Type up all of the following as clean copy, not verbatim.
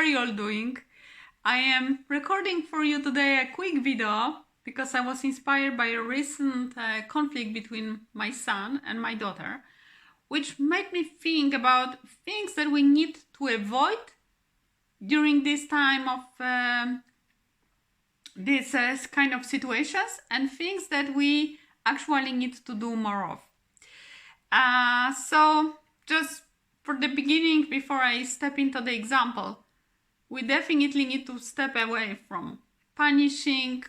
are you all doing? I am recording for you today a quick video because I was inspired by a recent conflict between my son and my daughter, which made me think about things that we need to avoid during this time of these kind of situations, and things that we actually need to do more of. So just for the beginning, before I step into the example, we definitely need to step away from punishing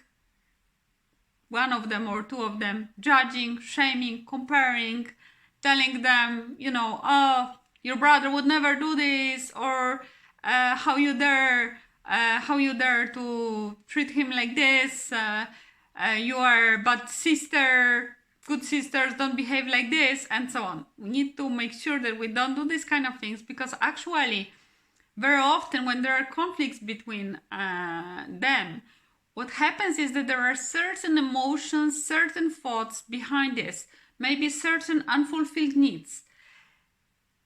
one of them or two of them, judging, shaming, comparing, telling them, oh, your brother would never do this, or how you dare to treat him like this, you are bad sister, good sisters don't behave like this, and so on. We need to make sure that we don't do these kind of things, because actually very often when there are conflicts between them, what happens is that there are certain emotions, certain thoughts behind this, maybe certain unfulfilled needs,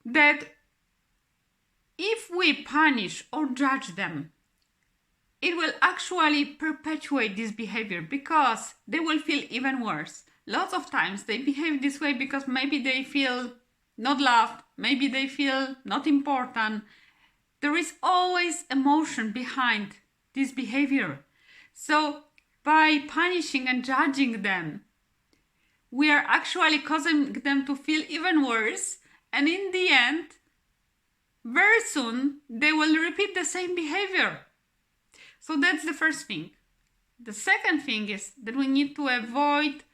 that if we punish or judge them, it will actually perpetuate this behavior, because they will feel even worse. Lots of times they behave this way because maybe they feel not loved, maybe they feel not important. There is always emotion behind this behavior. So by punishing and judging them, we are actually causing them to feel even worse, and in the end, very soon, they will repeat the same behavior. So that's the first thing. The second thing is that we need to avoid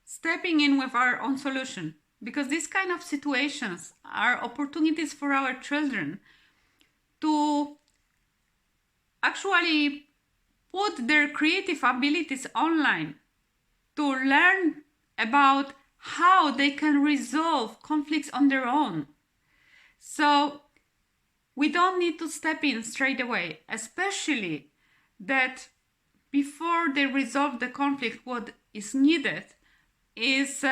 stepping in with our own solution, because these kind of situations are opportunities for our children to actually put their creative abilities online, to learn about how they can resolve conflicts on their own. So we don't need to step in straight away, especially that before they resolve the conflict, what is needed is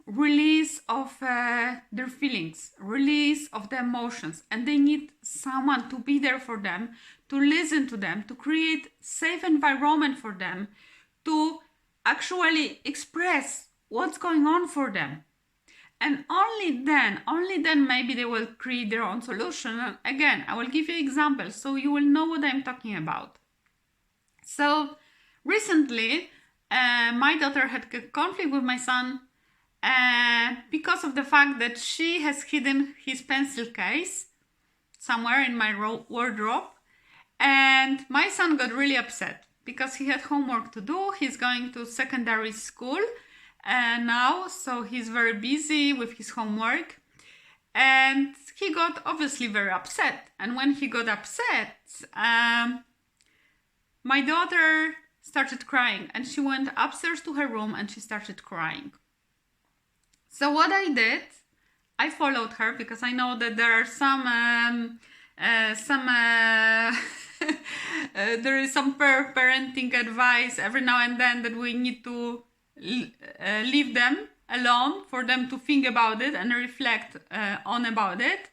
release of their feelings, release of the emotions, and they need someone to be there for them, to listen to them, to create safe environment for them, to actually express what's going on for them. And only then maybe they will create their own solution. And again, I will give you examples so you will know what I'm talking about. So recently, my daughter had a conflict with my son because of the fact that she has hidden his pencil case somewhere in my wardrobe, and my son got really upset because he had homework to do. He's going to secondary school now, so he's very busy with his homework, and he got obviously very upset. And when he got upset, my daughter started crying, and she went upstairs to her room and she started crying. So what I did, I followed her, because I know that there are there is some parenting advice every now and then that we need to leave them alone for them to think about it and reflect on about it,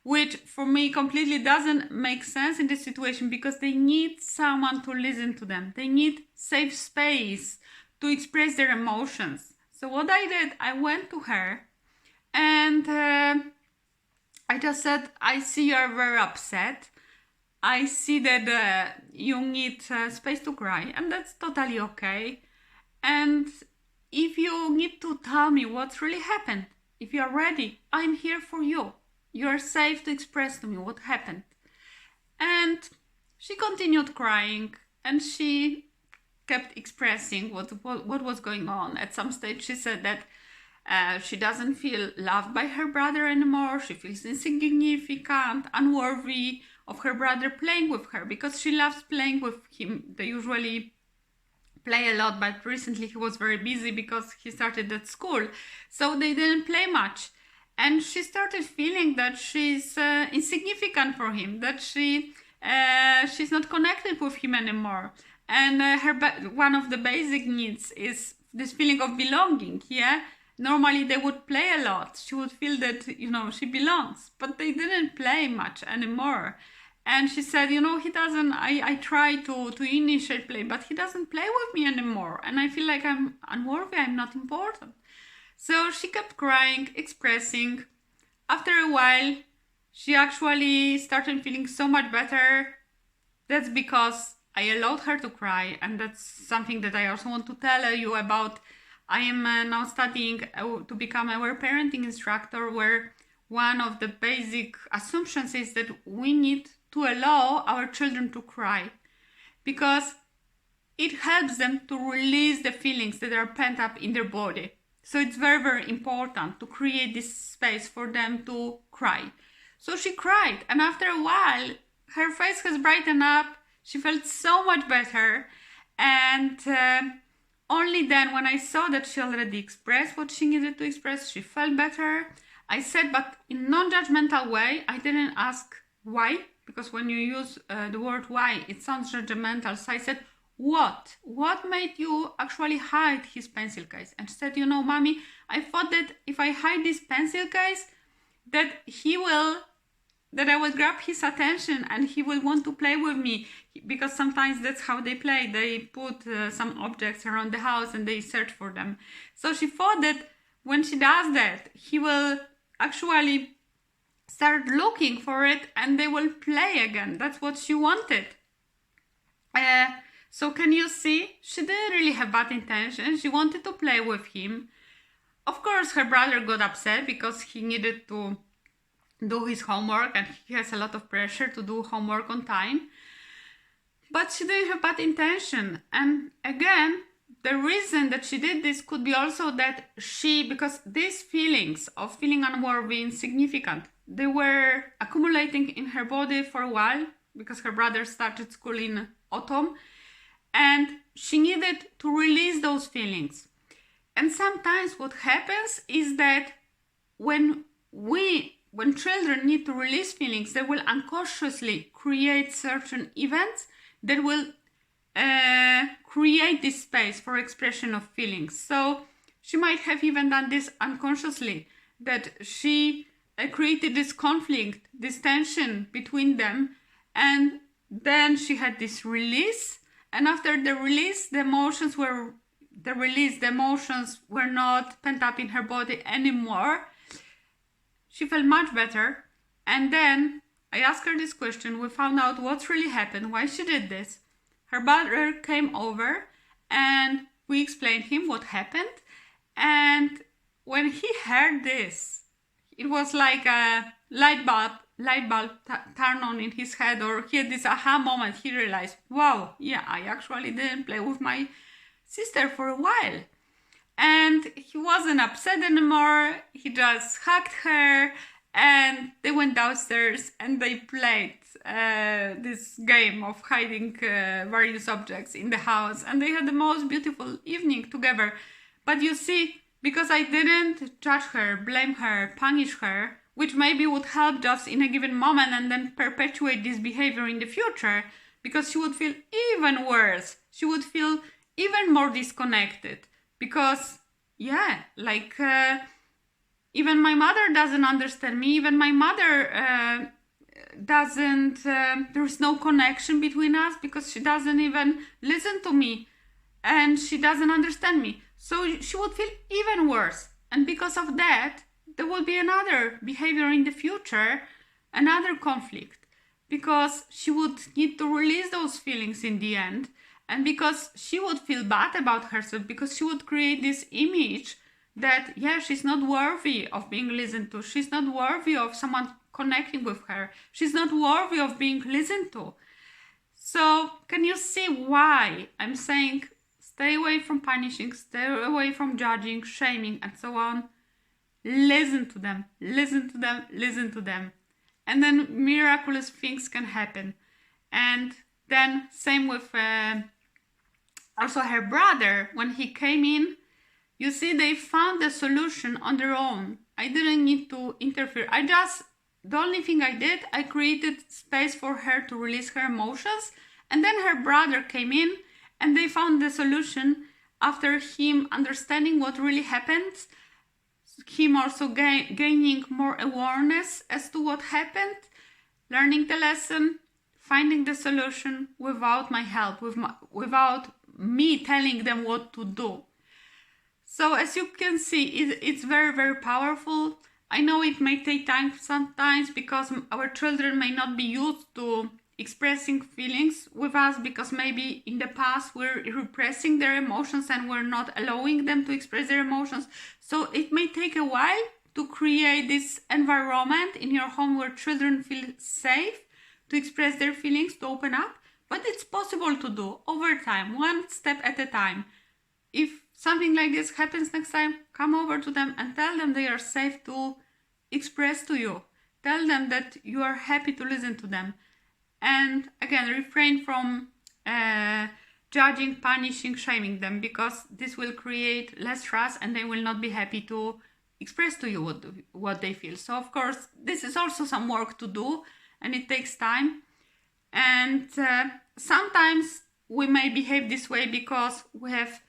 which for me completely doesn't make sense in this situation, because they need someone to listen to them. They need safe space to express their emotions. So what I did, I went to her and I just said, I see you're very upset. I see that you need space to cry, and that's totally okay. And if you need to tell me what's really happened, if you're ready, I'm here for you. You're safe to express to me what happened. And she continued crying, and she kept expressing what was going on. At some stage she said that she doesn't feel loved by her brother anymore. She feels insignificant, unworthy of her brother playing with her, because she loves playing with him. They usually play a lot, but recently he was very busy because he started at school, so they didn't play much. And she started feeling that she's insignificant for him, that she's not connected with him anymore. And one of the basic needs is this feeling of belonging. Yeah, normally they would play a lot. She would feel that she belongs, but they didn't play much anymore. And she said, he doesn't, I try to initiate play, but he doesn't play with me anymore. And I feel like I'm unworthy, I'm not important. So she kept crying, expressing. After a while, she actually started feeling so much better. That's because I allowed her to cry. And that's something that I also want to tell you about. I am now studying to become a parenting instructor, where one of the basic assumptions is that we need to allow our children to cry, because it helps them to release the feelings that are pent up in their body. So it's very, very important to create this space for them to cry. So she cried, and after a while, her face has brightened up. She felt so much better. And only then, when I saw that she already expressed what she needed to express, she felt better. I said, but in non-judgmental way. I didn't ask why, because when you use the word why, it sounds judgmental. So I said, what made you actually hide his pencil case? And she said, mommy, I thought that if I hide this pencil case, that I will grab his attention and he will want to play with me, because sometimes that's how they play. They put some objects around the house and they search for them. So she thought that when she does that, he will actually start looking for it and they will play again. That's what she wanted. So can you see? She didn't really have bad intentions. She wanted to play with him. Of course, her brother got upset because he needed to do his homework and he has a lot of pressure to do homework on time. But she didn't have bad intention. And again, the reason that she did this could be also that because these feelings of feeling unworthy, insignificant, they were accumulating in her body for a while, because her brother started school in autumn, and she needed to release those feelings. And sometimes what happens is that when children need to release feelings, they will unconsciously create certain events that will create this space for expression of feelings. So she might have even done this unconsciously, that she created this conflict, this tension between them, and then she had this release, and after the release, the emotions were not pent up in her body anymore. She felt much better. And then I asked her this question. We found out what's really happened, why she did this. Her brother came over and we explained him what happened. And when he heard this, it was like a light bulb turn on in his head, or he had this aha moment. He realized, wow, yeah, I actually didn't play with my sister for a while. And he wasn't upset anymore. He just hugged her and they went downstairs and they played this game of hiding various objects in the house, and they had the most beautiful evening together. But you see, because I didn't judge her, blame her, punish her, which maybe would help just in a given moment and then perpetuate this behavior in the future, because she would feel even worse. She would feel even more disconnected, because even my mother doesn't understand me. Even my mother there is no connection between us, because she doesn't even listen to me and she doesn't understand me. So she would feel even worse. And because of that, there will be another behavior in the future, another conflict, because she would need to release those feelings in the end. And because she would feel bad about herself, because she would create this image that, she's not worthy of being listened to. She's not worthy of someone connecting with her. She's not worthy of being listened to. So can you see why I'm saying stay away from punishing, stay away from judging, shaming, and so on. Listen to them, listen to them, listen to them. And then miraculous things can happen. And then same with also her brother, when he came in, you see, they found the solution on their own. I didn't need to interfere. The only thing I did, I created space for her to release her emotions. And then her brother came in and they found the solution after him understanding what really happened. Him also gaining more awareness as to what happened, learning the lesson, finding the solution without my help, without me telling them what to do. So as you can see, it's very, very powerful. I know it may take time sometimes because our children may not be used to expressing feelings with us, because maybe in the past we're repressing their emotions and we're not allowing them to express their emotions. So it may take a while to create this environment in your home where children feel safe to express their feelings, to open up, but it's possible to do over time, one step at a time. If something like this happens next time, come over to them and tell them they are safe to express to you. Tell them that you are happy to listen to them. And again, refrain from judging, punishing, shaming them, because this will create less trust and they will not be happy to express to you what they feel. So of course, this is also some work to do and it takes time. And sometimes we may behave this way because we have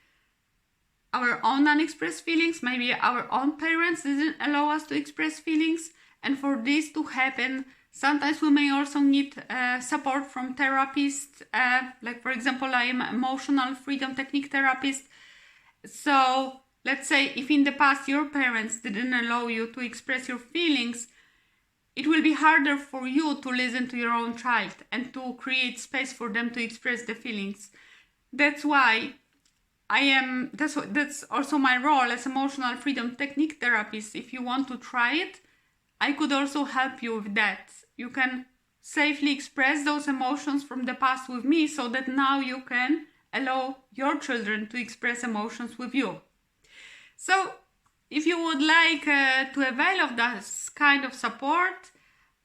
our own unexpressed feelings. Maybe our own parents didn't allow us to express feelings. And for this to happen, sometimes we may also need support from therapists. Like for example, I am an emotional freedom technique therapist. So let's say if in the past your parents didn't allow you to express your feelings, it will be harder for you to listen to your own child and to create space for them to express the feelings. That's why that's also my role as emotional freedom technique therapist. If you want to try it, I could also help you with that. You can safely express those emotions from the past with me, so that now you can allow your children to express emotions with you. So if you would like to avail of this kind of support,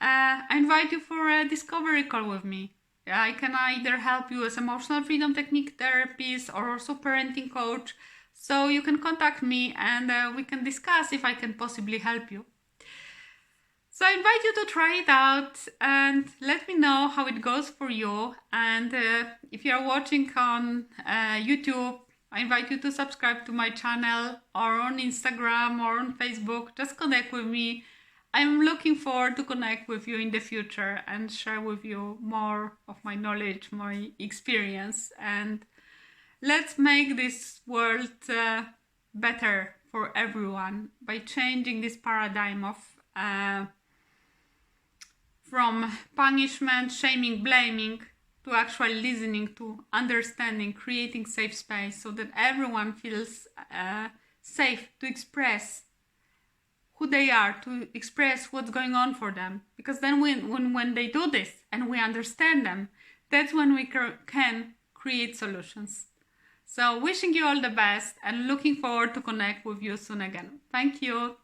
I invite you for a discovery call with me. I can either help you as emotional freedom technique therapist or also parenting coach. So you can contact me and we can discuss if I can possibly help you. So I invite you to try it out and let me know how it goes for you. And if you are watching on YouTube, I invite you to subscribe to my channel, or on Instagram or on Facebook. Just connect with me. I'm looking forward to connect with you in the future and share with you more of my knowledge, my experience, and let's make this world better for everyone by changing this paradigm of from punishment, shaming, blaming, to actually listening, to understanding, creating safe space so that everyone feels safe to express who they are, to express what's going on for them. Because then when they do this and we understand them, that's when we can create solutions. So wishing you all the best and looking forward to connect with you soon again. Thank you.